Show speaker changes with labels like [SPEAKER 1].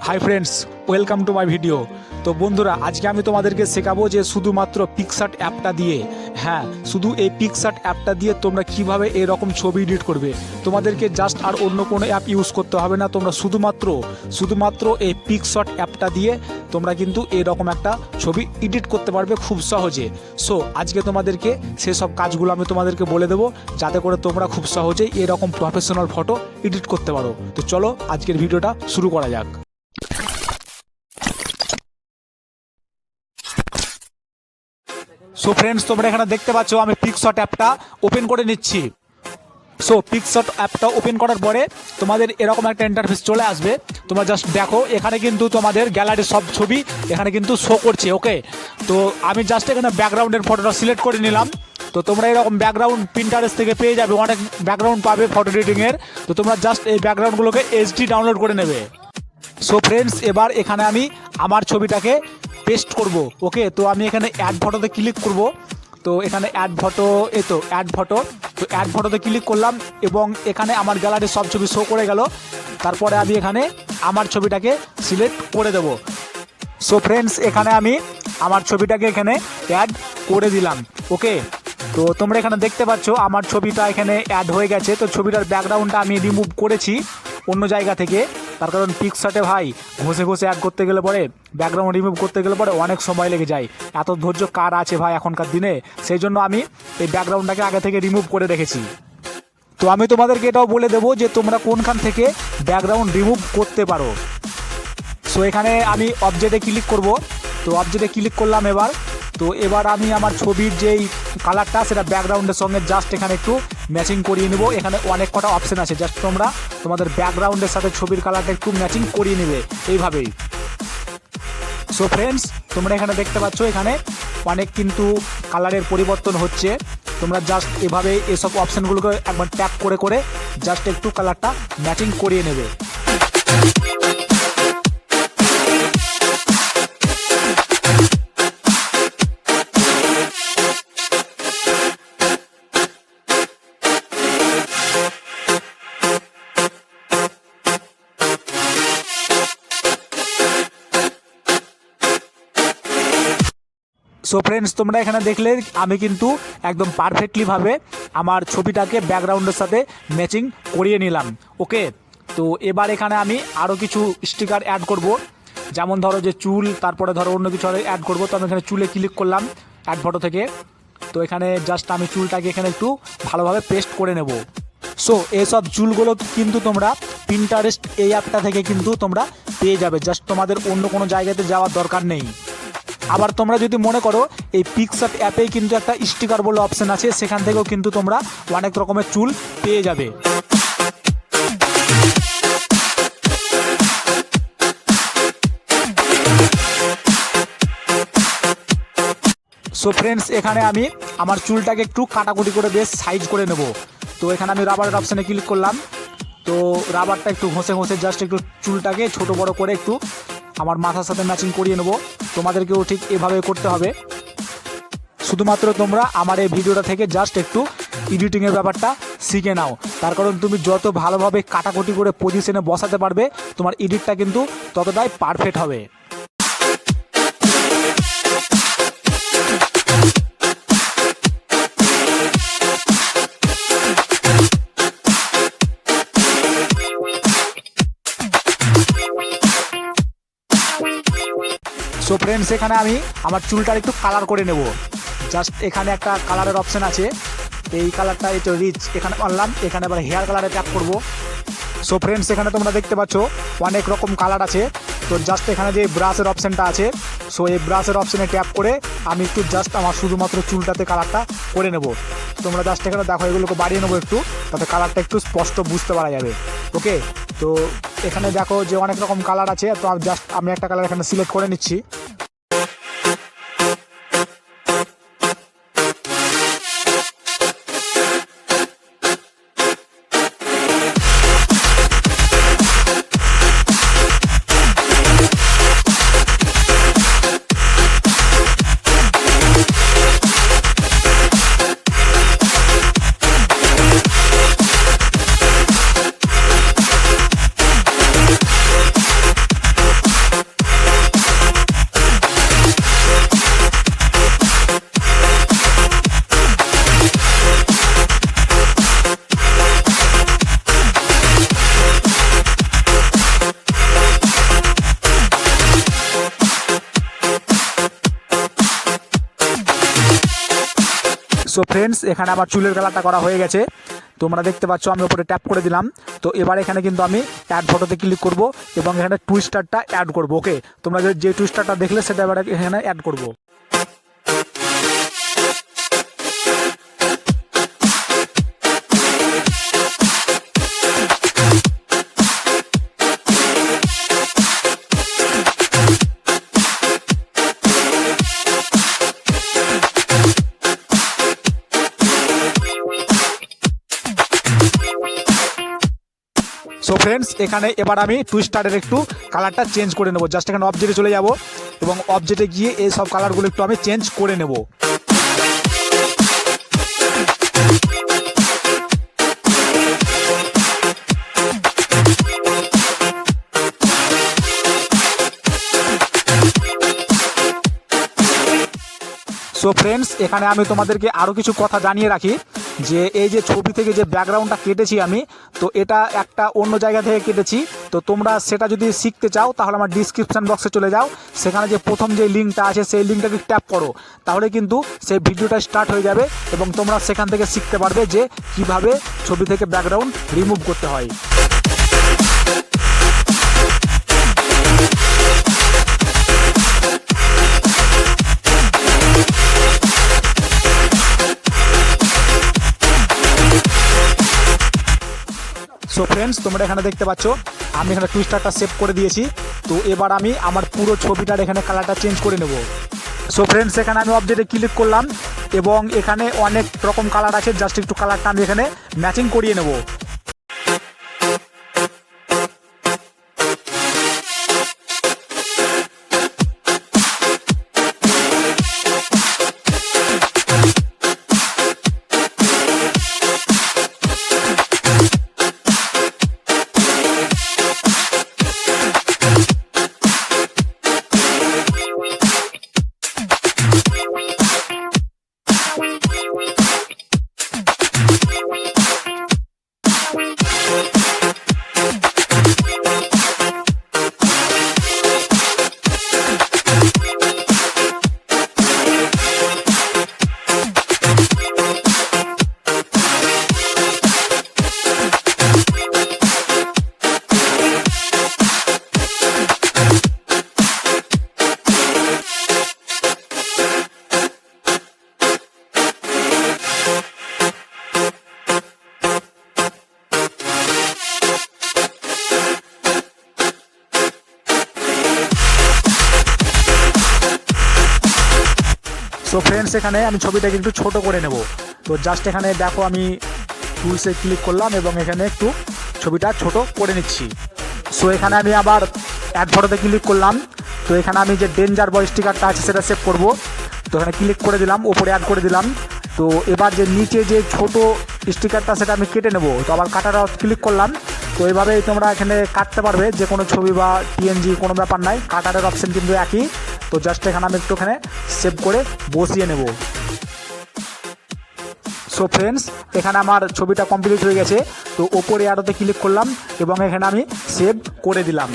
[SPEAKER 1] Hi friends, welcome to my video. তো বন্ধুরা, আজকে আমি তোমাদেরকে শেখাবো যে শুধুমাত্র পিক্সার্ট অ্যাপটা দিয়ে, শুধু এই পিক্সার্ট অ্যাপটা দিয়ে তোমরা কিভাবে এরকম ছবি এডিট করবে। তোমাদেরকে জাস্ট আর অন্য কোনো অ্যাপ ইউজ করতে হবে না, তোমরা শুধুমাত্র এই পিক্সার্ট অ্যাপটা দিয়ে তোমরা কিন্তু এরকম একটা ছবি এডিট করতে পারবে খুব সহজে। সো আজকে তোমাদেরকে সেসব কাজগুলো আমি তোমাদেরকে বলে দেবো, যাতে করে তোমরা খুব সহজেই এরকম প্রফেশনাল ফটো এডিট করতে পারো। তো চলো আজকের ভিডিওটা শুরু করা যাক। সো ফ্রেন্ডস, তোমরা এখানে দেখতে পাচ্ছ আমি পিক্সার্ট অ্যাপটা ওপেন করে নিচ্ছি। সো পিক্সার্ট অ্যাপটা ওপেন করার পরে তোমাদের এরকম একটা ইন্টারফেস চলে আসবে। তোমরা জাস্ট দেখো, এখানে কিন্তু তোমাদের গ্যালারির সব ছবি এখানে কিন্তু শো করছে। ওকে, তো আমি জাস্ট এখানে ব্যাকগ্রাউন্ডের ফটোটা সিলেক্ট করে নিলাম। তো তোমরা এরকম ব্যাকগ্রাউন্ড পিন্টারেস্ট থেকে পেয়ে যাবে, অনেক ব্যাকগ্রাউন্ড পাবে ফটো এডিটিংয়ের। তো তোমরা জাস্ট এই ব্যাকগ্রাউন্ডগুলোকে এইচডি ডাউনলোড করে নেবে। সো ফ্রেন্ডস, এবার এখানে আমি আমার ছবিটাকে পেস্ট করব। ওকে, তো আমি এখানে অ্যাড ফটোতে ক্লিক করব। তো এখানে অ্যাড ফটো, তো অ্যাড ফটোতে ক্লিক করলাম এবং এখানে আমার গ্যালারির সব ছবি শো করে গেল। তারপরে আমি এখানে আমার ছবিটাকে সিলেক্ট করে দেব। সো ফ্রেন্ডস, এখানে আমি আমার ছবিটাকে এখানে অ্যাড করে দিলাম। ওকে, তো তোমরা এখানে দেখতে পাচ্ছ আমার ছবিটা এখানে অ্যাড হয়ে গেছে। তো ছবিটার ব্যাকগ্রাউন্ডটা আমি রিমুভ করেছি অন্য জায়গা থেকে, তার কারণ পিক্সার্টে ভাই ঘষে অ্যাড করতে গেলে পরে, ব্যাকগ্রাউন্ড রিমুভ করতে গেলে পরে অনেক সময় লেগে যায়। এত ধৈর্য কার আছে ভাই এখনকার দিনে? সেই জন্য আমি এই ব্যাকগ্রাউন্ডটাকে আগে থেকে রিমুভ করে রেখেছি। তো আমি তোমাদেরকে এটাও বলে দেবো যে তোমরা কোনখান থেকে ব্যাকগ্রাউন্ড রিমুভ করতে পারো। সো এখানে আমি অবজেক্টে ক্লিক করব। তো অবজেক্টে ক্লিক করলাম এবার আমি আমার ছবির যেই কালারটা সেটা ব্যাকগ্রাউন্ডের সঙ্গে জাস্ট এখানে একটু ম্যাচিং করিয়ে নেব। এখানে অনেক কটা অপশান আছে, জাস্ট তোমরা তোমাদের ব্যাকগ্রাউন্ডের সাথে ছবির কালারটা একটু ম্যাচিং করিয়ে নেবে এইভাবেই। সো ফ্রেন্ডস, তোমরা এখানে দেখতে পাচ্ছ এখানে অনেক কিন্তু কালারের পরিবর্তন হচ্ছে। তোমরা জাস্ট এভাবে এসব অপশানগুলোকে একবার ট্যাপ করে জাস্ট একটু কালারটা ম্যাচিং করিয়ে নেবে। সো ফ্রেন্ডস, তোমরা এখানে দেখলে আমি কিন্তু একদম পারফেক্টলিভাবে আমার ছবিটাকে ব্যাকগ্রাউন্ডের সাথে ম্যাচিং করিয়ে নিলাম। ওকে, তো এবার এখানে আমি আরও কিছু স্টিকার অ্যাড করব, যেমন ধরো যে চুল, তারপরে ধরো অন্য কিছু অ্যাড করব। তো আমি এখানে চুলে ক্লিক করলাম অ্যাড ফটো থেকে। তো এখানে জাস্ট আমি চুলটাকে এখানে একটু ভালোভাবে পেস্ট করে নেব। সো এইসব চুলগুলো কিন্তু তোমরা পিন্টারেস্ট এই অ্যাপটা থেকে কিন্তু তোমরা পেয়ে যাবে, জাস্ট তোমাদের অন্য কোনো জায়গাতে যাওয়ার দরকার নেই। আবার তোমরা যদি মনে করো এই পিক্সার্ট অ্যাপেই কিন্তু একটা স্টিকার বলে অপশান আছে, সেখান থেকেও কিন্তু তোমরা অনেক রকমের চুল পেয়ে যাবে। সো ফ্রেন্ডস, এখানে আমি আমার চুলটাকে একটু কাটাকুটি করে বেশ সাইজ করে নেব। তো এখানে আমি রাবারের অপশানে ক্লিক করলাম। তো রাবারটা একটু ঘষে জাস্ট একটু চুলটাকে ছোট বড় করে একটু আমার মাথার সাথে ম্যাচিং করিয়ে নেব। তোমাদেরকেও ঠিক এভাবে করতে হবে। শুধুমাত্র তোমরা আমার এই ভিডিওটা থেকে জাস্ট একটু এডিটিংয়ের ব্যাপারটা শিখে নাও, তার কারণ তুমি যত ভালোভাবে কাটাকুটি করে পজিশনে বসাতে পারবে তোমার এডিটটা কিন্তু ততটাই পারফেক্ট হবে। সো ফ্রেন্ডস, এখানে আমি আমার চুলটার একটু কালার করে নেব। জাস্ট এখানে একটা কালারের অপশান আছে, এই কালারটা একটু রিচ, এখানে আনলাম। এখানে আবার হেয়ার কালারে ট্যাপ করব। সো ফ্রেন্ডস, এখানে তোমরা দেখতে পাচ্ছ অনেক রকম কালার আছে। তো জাস্ট এখানে যে ব্রাশের অপশানটা আছে, সো এই ব্রাশের অপশানে ট্যাপ করে আমি একটু জাস্ট আমার শুধুমাত্র চুলটাতে কালারটা করে নেব। তোমরা জাস্ট এখানে দেখো, এগুলোকে বাড়িয়ে নেবো একটু, তাতে কালারটা একটু স্পষ্ট বুঝতে পারা যাবে। ওকে, তো এখানে দেখো যে অনেক রকম কালার আছে। তো জাস্ট আমি একটা কালার এখানে সিলেক্ট করে নিচ্ছি। সো ফ্রেন্ডস, এখানে আমার চুলের কালারটা করা হয়ে গেছে, তোমরা দেখতে পাচ্ছ। আমি ওপরে ট্যাপ করে দিলাম। তো এবার এখানে কিন্তু আমি অ্যাড ফটোতে ক্লিক করব এবং এখানে টুইস্টারটা অ্যাড করব। ওকে, তোমরা যে টুইস্টারটা দেখলে সেটা এবার এখানে অ্যাড করব। সো ফ্রেন্ডস, এখানে এবার আমি টুইস্টারের একটু কালারটা চেঞ্জ করে নেব। জাস্ট এখানে অবজেক্টে চলে যাব এবং অবজেক্টে গিয়ে এই সব কালারগুলো একটু আমি চেঞ্জ করে নেব। সো ফ্রেন্ডস, এখানে আমি তোমাদেরকে আরও কিছু কথা জানিয়ে রাখি যে এই যে ছবি থেকে যে ব্যাকগ্রাউন্ডটা কেটেছি আমি, তো এটা একটা অন্য জায়গা থেকে কেটেছি। তো তোমরা সেটা যদি শিখতে চাও তাহলে আমার ডিসক্রিপশান বক্সে চলে যাও, সেখানে যে প্রথম যে লিঙ্কটা আছে সেই লিঙ্কটাকে ট্যাপ করো, তাহলে কিন্তু সেই ভিডিওটা স্টার্ট হয়ে যাবে এবং তোমরা সেখান থেকে শিখতে পারবে যে কিভাবে ছবি থেকে ব্যাকগ্রাউন্ড রিমুভ করতে হয়। সো ফ্রেন্ডস, তোমরা এখানে দেখতে পাচ্ছ আমি এখানে টুইস্টারটা সেভ করে দিয়েছি। তো এবার আমি আমার পুরো ছবিটার এখানে কালারটা চেঞ্জ করে নেব। সো ফ্রেন্ডস, এখানে আমি অবজেক্টে ক্লিক করলাম এবং এখানে অনেক রকম কালার আছে, জাস্ট একটু কালারটা আমি এখানে ম্যাচিং করিয়ে নেব। সো ফ্রেন্ডস, এখানে আমি ছবিটাকে একটু ছোট করে নেব। তো জাস্ট এখানে দেখো আমি টুলসে ক্লিক করলাম এবং এখানে একটু ছবিটা ছোট করে নিচ্ছি। সো এখানে আমি আবার অ্যাড ফটোতে ক্লিক করলাম। তো এখানে আমি যে ডেঞ্জার বয় স্টিকারটা আছে সেটা সেভ করব। তো এখানে ক্লিক করে দিলাম, ওপরে অ্যাড করে দিলাম। তো এবার যে নিচে যে ছোট স্টিকারটা সেটা আমি কেটে নেব। তো আবার কাটার ক্লিক করলাম। তো এইভাবেই তোমরা এখানে কাটতে পারবে যে কোনো ছবি বা টিএনজি, কোনো ব্যাপার নাই, কাটারের অপশান কিন্তু একই। তো জাস্ট এখানে আমি একটু এখানে সেভ করে বসিয়ে নেব। সো ফ্রেন্ডস, এখানে আমার ছবিটা কমপ্লিট হয়ে গেছে। তো ওপরে আরোতে ক্লিক করলাম এবং এখানে আমি সেভ করে দিলাম।